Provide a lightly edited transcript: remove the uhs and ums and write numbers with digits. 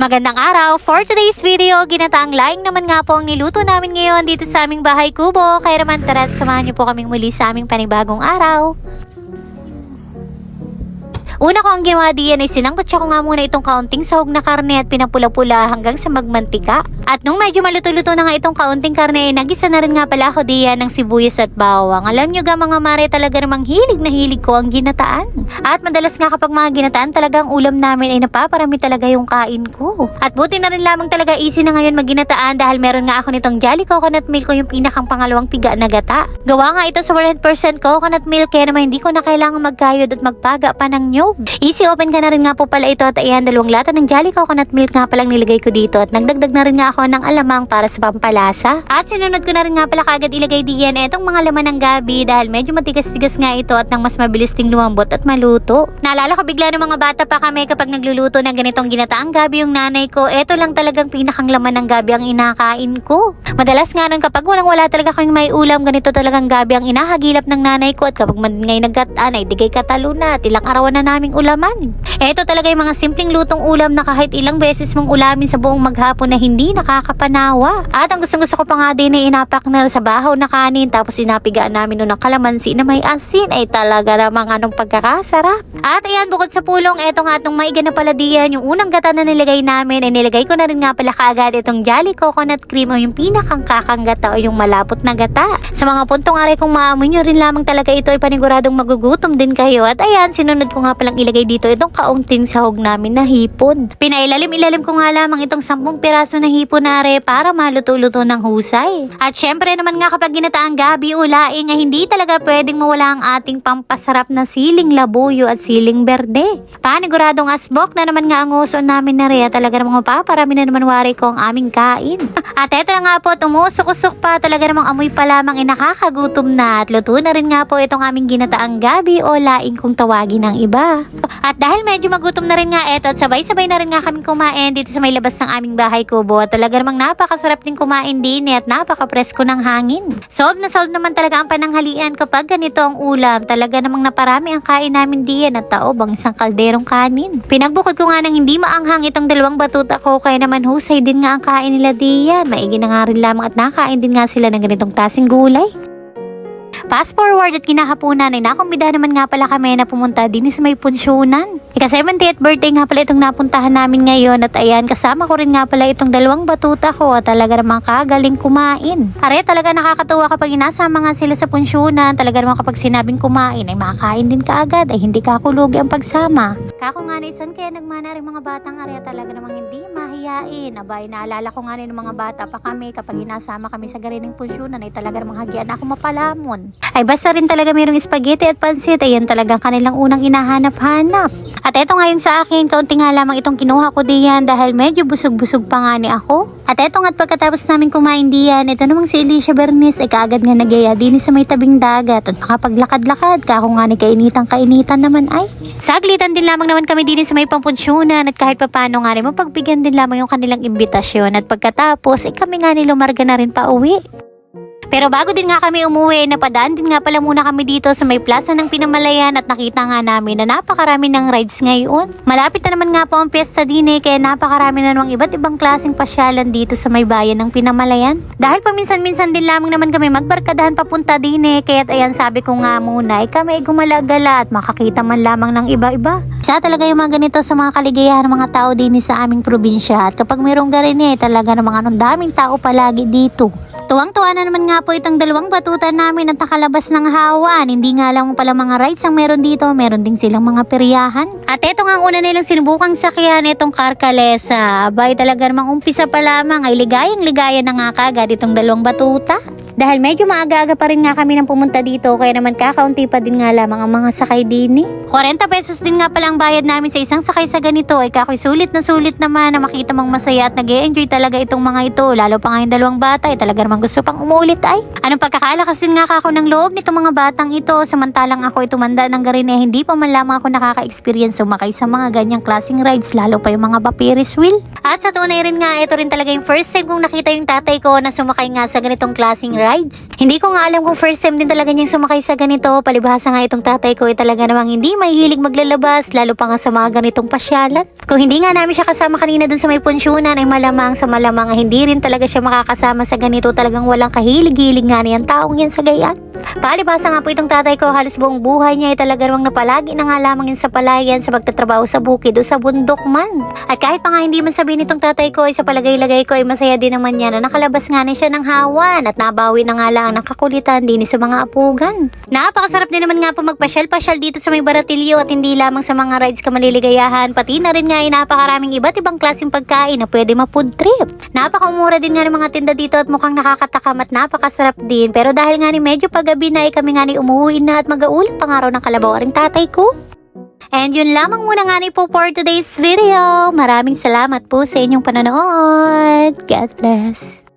Magandang araw! For today's video, ginataang laing naman nga po ang niluto namin ngayon dito sa aming bahay kubo. Kaya naman tara't samahan niyo po kaming muli sa aming panibagong araw. Una ko ang ginawa diyan ay sinangkot ko nga muna itong kaunting sahog na karne at pinapula-pula hanggang sa magmantika. At nung medyo maluto-luto na nga itong kaunting karne, nagisa na rin nga pala ako diyan ng sibuyas at bawang. Alam nyo ga mga mare, talaga namang hilig na hilig ko ang ginataan. At madalas nga kapag mga ginataan talagang ulam namin ay napaparami talaga yung kain ko. At buti na rin lamang talaga easy na ngayon magginataan dahil meron nga ako nitong Jolly Coconut Milk ko yung pinakang pangalawang piga na gata. Gawa nga ito sa 100% coconut milk kaya naman hindi ko na kailangan magkayod at magpaga pa ng nyog. Easy open ka na rin nga po pala ito at ayan, 2 lata ng Jolly Coconut Milk nga palang nilagay ko dito at nagdagdag na rin nga ako ng alamang para sa pampalasa. At sinunod ko na rin nga pala kaagad ilagay diyan etong mga laman ng gabi dahil medyo matigas-tigas nga ito at nang mas mabilis ting lumambot at maluto. Naalala ko bigla ng mga bata pa kami kapag nagluluto ng ganitong ginataang gabi yung nanay ko, eto lang talagang pinakang laman ng gabi ang inakain ko. Madalas nga nun kapag walang-wala talaga kaming may ulam, ganito talagang gabi ang inahagilap ng nanay ko at kapag ngay naggataan ay digay katalo na at ilang arawan na naming ulaman. Eto talaga yung mga simpleng lutong ulam na kahit ilang beses mong ulamin sa buong maghapon na hindi nakakapanawa. At ang gustong-gusto ko pa nga din ay inapak na sa bahaw na kanin tapos inapigaan namin nun ng kalamansi na may asin ay talaga namang anong pagkakasarap. At ayan, bukod sa pulong, eto nga itong maiga na pala diyan, yung unang gata na nilagay namin ay nilagay ko na rin nga pala kaagad itong Jolly Coconut Cream o yung pinakang kakang gata o yung malapot na gata. Sa mga puntong aray kung maamoy nyo rin lamang talaga ito ay paniguradong magugutom din kayo. At ayan, sinunod ko nga palang ilagay dito itong kaunting sahog namin na hipon. Pinailalim-ilalim ko nga lamang itong 10 piraso na hipon na are para maluto-luto ng husay. At syempre naman nga kapag ginataang gabi o laing ay hindi talaga pwedeng mawala ang ating pampasarap na siling labuyo at siling berde. Paniguradong asbok na naman nga ang uso namin na rin. Talaga namang mapaparami na naman wari ko ang aming kain. At eto na nga po, tumusok-usok pa. Talaga namang amoy pa lamang nakakagutom na. At luto na rin nga po itong aming ginataang gabi o laing kung tawagin ng iba. At dahil medyo magutom na rin nga eto at sabay-sabay na rin nga kaming kumain dito sa may labas ng aming bahay kubo. At talaga namang napakasarap din kumain din at napaka-presko ng hangin. Solve na solve naman talaga ang pananghalian kapag ganito ang ulam. Talaga namang naparami ang kain namin diyan at taob ang isang kalderong kanin. Pinagbukod ko nga ng hindi maanghang itong 2 batuta ko kaya naman husay din nga ang kain nila diyan. Maigi na nga rin lamang at nakain din nga sila ng ganitong klaseng gulay. Fast forward at kinahapunan ay nakumbida naman nga pala kami na pumunta din sa may punsyonan. Ika-70th birthday nga pala itong napuntahan namin ngayon at ayan, kasama ko rin nga pala itong 2 batuta ko at talaga namang kagaling kumain. Are, talaga nakakatuwa kapag inasama nga sila sa punsyonan. Talaga namang kapag sinabing kumain ay makakain din kaagad ay hindi kakulugi ang pagsama. Kako nga na isan kaya nagmana rin mga batang are, talaga namang hindi mahiyain. Abay, naalala ko nga rin ng mga bata pa kami kapag inasama kami sa garining punsyonan ay talaga namang hagian ako mapalamon. Ay basta rin talaga mayroong spaghetti at pansit, ayan talagang kanilang unang inahanap-hanap. At eto ngayon sa akin, kaunti nga lamang itong kinuha ko diyan dahil medyo busog-busog pa nga ni ako. At eto nga't pagkatapos namin kumain diyan, ito namang si Alicia Bernice ay kaagad nga nagyaya din sa may tabing dagat at makapaglakad-lakad ka ako nga ni kainitan naman ay. Saglitan din lamang naman kami din sa may pampunsyonan at kahit papano nga rin mapagbigyan din lamang yung kanilang imbitasyon at pagkatapos ay kami nga nilumarga na rin pa uwi. Pero bago din nga kami umuwi, napadaan din nga pala muna kami dito sa may plaza ng Pinamalayan at nakita nga namin na napakarami ng rides ngayon. Malapit na naman nga po ang piyesta din kaya napakarami na namang iba't ibang klaseng pasyalan dito sa may bayan ng Pinamalayan. Dahil paminsan-minsan din lamang naman kami magbarkadahan papunta din kaya't ayan sabi ko nga muna ay kami ay gumala-gala at makakita man lamang ng iba-iba. Siya talaga yung mga ganito sa mga kaligayahan ng mga tao din sa aming probinsya at kapag mayroong garin talaga namang anong daming tao palagi dito. Tuwang-tuwa na naman nga po itong 2 batutan namin at nakalabas ng hawan. Hindi nga lang pala mga rides ang meron dito, meron din silang mga peryahan. At eto nga ang una nilang sinubukang sakyan, itong Karkalesa. Abay talaga namang umpisa pa lamang ay ligayang-ligaya na nga kaagad itong 2 batuta. Dahil medyo maaga-aga pa rin nga kami nang pumunta dito kaya naman kakaunti pa din nga lamang ang mga sakay din 40 pesos din nga pala ang bayad namin sa isang sakay sa ganito ay kakoy sulit naman na makita mong masaya at nag-e-enjoy talaga itong mga ito. Lalo pa nga yung 2 bata ay talaga namang gusto pang umulit ay. Anong pagkakalakas din nga ako ng loob nitong mga batang ito samantalang ako tumanda ng garin hindi pa man lamang ako nakaka-experience sumakay sa mga ganyang klaseng rides lalo pa yung mga Ferris wheel. At sa tunay rin nga, ito rin talaga yung first time kong nakita yung tatay ko na sumakay nga sa ganitong klaseng rides. Hindi ko nga alam kung first time din talaga niyang sumakay sa ganito. Palibhasa nga itong tatay ko ay talaga namang hindi mahilig maglalabas, lalo pa nga sa mga ganitong pasyalan. Kung hindi nga namin siya kasama kanina dun sa may punsyonan, ay malamang sa malamang ay hindi rin talaga siya makakasama sa ganito. Talagang walang kahilig-hilig nga na yan taong yan sa gayan. Palibhasa nga po itong tatay ko, halos buong buhay niya ay talaga namang napalagi na nga lamang yun sa palayan, sa magtatrabaho sa bukid o sa bundok man. At kahit pa nga hindi man sabihin itong tatay ko ay sa palagay-lagay ko ay masaya din naman niya na nakalabas nga na siya ng hawan at nabawi na nga lang ang nakakulitan din sa mga apugan. Napakasarap din naman nga po magpasyal-pasyal dito sa may Baratillo at hindi lamang sa mga rides ka maliligayahan, pati na rin nga ay napakaraming iba't ibang klaseng pagkain na pwede ma-food trip. Napakamura din nga ng mga tinda dito at mukhang nakakatakam at napakasarap din, pero dahil nga ni medyo paggabi na ay kami nga ni umuwi na at mag-aulang pangaraw ng kalabaw ring tatay ko. And yun lamang muna nga ni po for today's video. Maraming salamat po sa inyong panonood. God bless.